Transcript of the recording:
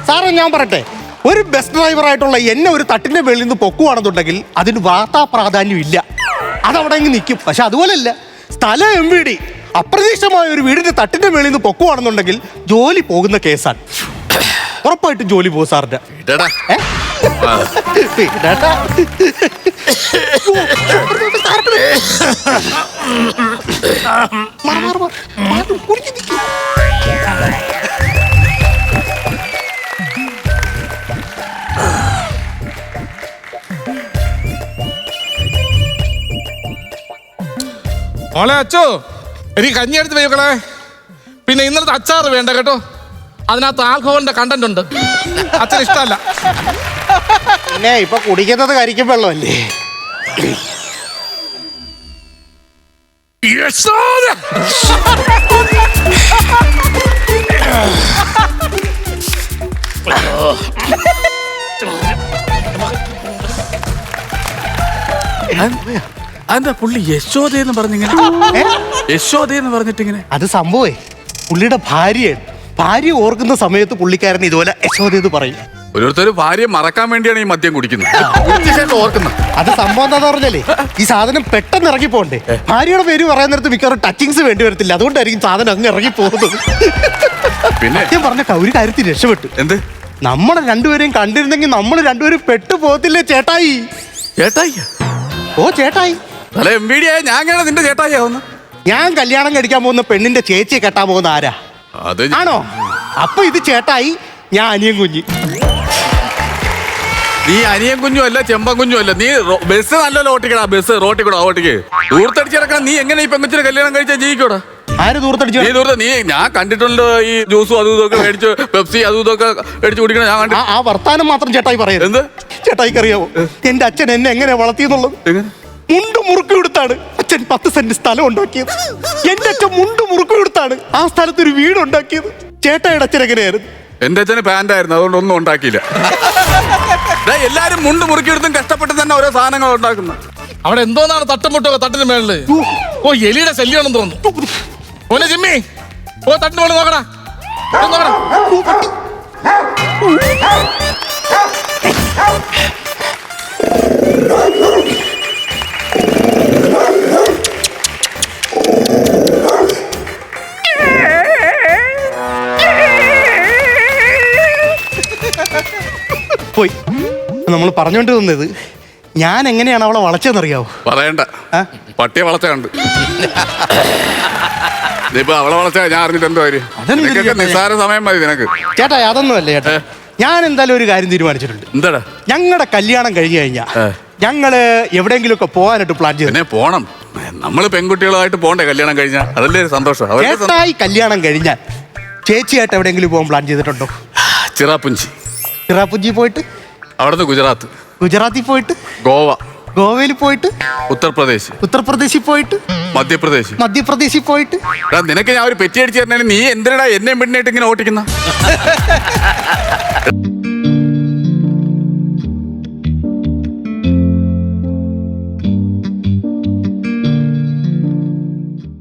സാറേ ഞാൻ പറയട്ടെ, ഒരു ബസ് ഡ്രൈവറായിട്ടുള്ള എന്നെ ഒരു തട്ടിന്റെ മേളിൽ നിന്ന് പൊക്കുവാണെന്നുണ്ടെങ്കിൽ അതിന് വാർത്താ പ്രാധാന്യം ഇല്ല, അതവിടെ അങ്ങ് നിൽക്കും. പക്ഷെ അതുപോലെയല്ല, സ്ഥലം MVD അപ്രതീക്ഷിതമായ ഒരു വീടിന്റെ തട്ടിന്റെ മേളിൽ നിന്ന് പൊക്കുവാണെന്നുണ്ടെങ്കിൽ ജോലി പോകുന്ന കേസാണ്. ഉറപ്പായിട്ടും ജോലി പോകും സാറിന്റെ. മോളെ അച്ചോ, എനിക്ക് കഞ്ഞി എടുത്ത് വെക്കളെ. പിന്നെ ഇന്നലത്തെ അച്ചാറ് വേണ്ട കേട്ടോ, അതിനകത്ത് ആൽക്കഹോളിന്റെ കണ്ടന്റ് ഉണ്ട്, അച്ഛന് ഇഷ്ടമല്ല. പിന്നെ ഇപ്പൊ കുടിക്കുന്നത് കരിക്കും വെള്ളമല്ലേ. അതെന്താ പുള്ളി യശോദയെന്ന് പറഞ്ഞിങ്ങനെ, യശോദയെന്ന് പറഞ്ഞിട്ടിങ്ങനെ? അത് സംഭവേ പുള്ളിയുടെ ഭാര്യയാണ്. ഭാര്യ ഓർക്കുന്ന സമയത്ത് പുള്ളിക്കാരൻ ഇതുപോലെ യശോദയെന്ന് പറയും. ഓരോരുത്തർ ഭാര്യയെ മറക്കാൻ വേണ്ടിയാണ് ഈ മദ്യം കുടിക്കുന്നത്, ഓർക്കുന്നത്. അത് സംഭവം എന്താന്ന് പറഞ്ഞാലേ, ഈ സാധനം പെട്ടെന്ന് ഇറങ്ങി പോണ്ടേ. ഭാര്യയുടെ പേര് പറയാൻ നേരത്ത് മിക്കവാറും ടച്ചിങ്സ് വേണ്ടി വരത്തില്ല, അതുകൊണ്ടായിരിക്കും സാധനം അങ്ങ് ഇറങ്ങി പോകുന്നത്. പിന്നെ സത്യം പറഞ്ഞ ഒരു കാര്യത്തിൽ രക്ഷപ്പെട്ടു. എന്ത്? നമ്മളെ രണ്ടുപേരെയും കണ്ടിരുന്നെങ്കിൽ നമ്മൾ രണ്ടുപേരും പെട്ടു പോകത്തില്ലേ ചേട്ടായി? ചേട്ടായി? ഓ ചേട്ടായി. അല്ല MVD ആയ ഞാൻ എങ്ങനെ നിന്റെ ചേട്ടായിയാവുന്നു? ഞാൻ കല്യാണം കഴിക്കാൻ പോകുന്ന പെണ്ണിന്റെ ചേച്ചിയെ കെട്ടാൻ പോകുന്ന ആരാ? അത് ആണോ? അപ്പൊ ഇത് ചേട്ടായി, ഞാൻ അനിയൻ കുഞ്ഞി. നീ അനിയൻ കുഞ്ഞും അല്ല ചെമ്പൻ കുഞ്ഞും അല്ല. നീ ബസ് നല്ലല്ലോ ഓട്ടിക്കടാ, ബസ് റോട്ടിൽ കൂടെ ഓട്ടിക്ക്. ദൂരത്തടിച്ചിറക്കണം. നീ എങ്ങനെ ഈ പെങ്കൊച്ചിനെ കല്യാണം കഴിച്ചാൽ ജീവിക്കൂടാ? ആര് ദൂരത്തടിച്ചു? നീ ദൂരത്ത് നീ ഞാൻ കണ്ടിട്ടുണ്ടല്ലോ, ഈ ജ്യൂസും അതും ഇതൊക്കെ മേടിച്ച്, പെപ്സി അതും ഇതൊക്കെ മേടിച്ച് കുടിക്കണം ഞാൻ കണ്ടു. ആ വർത്താനം മാത്രം ചേട്ടായി പറയുന്നത്. എന്ത്? ചേട്ടായിക്ക് അറിയാവോ എന്റെ അച്ഛൻ എന്നെ എങ്ങനെ വളർത്തിയെന്നുള്ളത്? മുണ്ട് മുറുക്ക് കൊടുത്താണ് അച്ഛൻ 10 സെന്റ് സ്ഥലം ഉണ്ടാക്കിയത്. എന്റെ അച്ഛൻ മുണ്ട് മുറുക്ക് കൊടുത്താണ് ആ സ്ഥലത്ത് ഒരു വീട് ഉണ്ടാക്കിയത്. ചേട്ടായിയുടെ അച്ഛൻ എങ്ങനെയായിരുന്നു? എന്റെ അച്ഛന് പാന്റായിരുന്നു, അതുകൊണ്ട് ഒന്നും ഉണ്ടാക്കിയില്ല. എല്ലാരും മുണ്ട് മുറുക്കിയെടുത്തും കഷ്ടപ്പെട്ട് തന്നെ ഓരോ സാധനങ്ങൾ ഉണ്ടാക്കുന്ന. അവിടെ എന്തോന്നാണ് തട്ടുമുട്ടൊക്കെ തട്ടിന് മേളില്? ഓ എലിയുടെ ശല്യമാണെന്ന് തോന്നുന്നു. ഓനെ ജിമ്മി, ഓ തട്ടിന് മേളിൽ നോക്കടാ, നോക്കടാ. പോയി. നമ്മൾ പറഞ്ഞോണ്ട് വന്നത് ഞാൻ എങ്ങനെയാണ് അവളെ വളച്ചെന്നറിയാവോ? പറയണ്ട, പട്ടിയെ വളച്ച കണ്ട്. ഇപ്പൊ അവളെ വളച്ച ഞാൻ അറിഞ്ഞിട്ട് എന്തോ കാര്യം? നിസ്സാര സമയം മതി നിനക്ക്. ചേട്ടാ അതൊന്നും അല്ല ചേട്ടാ, ഞാൻ എന്തായാലും ഒരു കാര്യം തീരുമാനിച്ചിട്ടുണ്ട്. എന്താടാ? ഞങ്ങളുടെ കല്യാണം കഴിഞ്ഞു കഴിഞ്ഞാ ഞങ്ങള് എവിടെയെങ്കിലും ഒക്കെ പോകാനായിട്ട് പ്ലാൻ ചെയ്തു. പിന്നെ പോണം, നമ്മള് പെൺകുട്ടികളുമായിട്ട് പോണ്ടേ കല്യാണം കഴിഞ്ഞാൽ? അതല്ലേ സന്തോഷം. ചേട്ടായി കല്യാണം കഴിഞ്ഞാൽ ചേച്ചിയായിട്ട് എവിടെയെങ്കിലും പോകാൻ പ്ലാൻ ചെയ്തിട്ടുണ്ടോ? ചിറാപ്പുഞ്ചി. ചിറാപ്പുഞ്ചി പോയിട്ട് അവിടുന്ന് ഗുജറാത്ത്, ഗുജറാത്തിൽ പോയിട്ട് ഗോവ, ഗോവയിൽ പോയിട്ട് ഉത്തർപ്രദേശ്, ഉത്തർപ്രദേശിൽ പോയിട്ട് മധ്യപ്രദേശ്, മധ്യപ്രദേശിൽ പോയിട്ട്. നിനക്ക് ഞാൻ ഒരു പെറ്റി അടിച്ചു തരണേ, നീ എന്തിനാ എന്നെ പെണ്ണിനായിട്ട് ഇങ്ങനെ ഓട്ടിക്കുന്ന?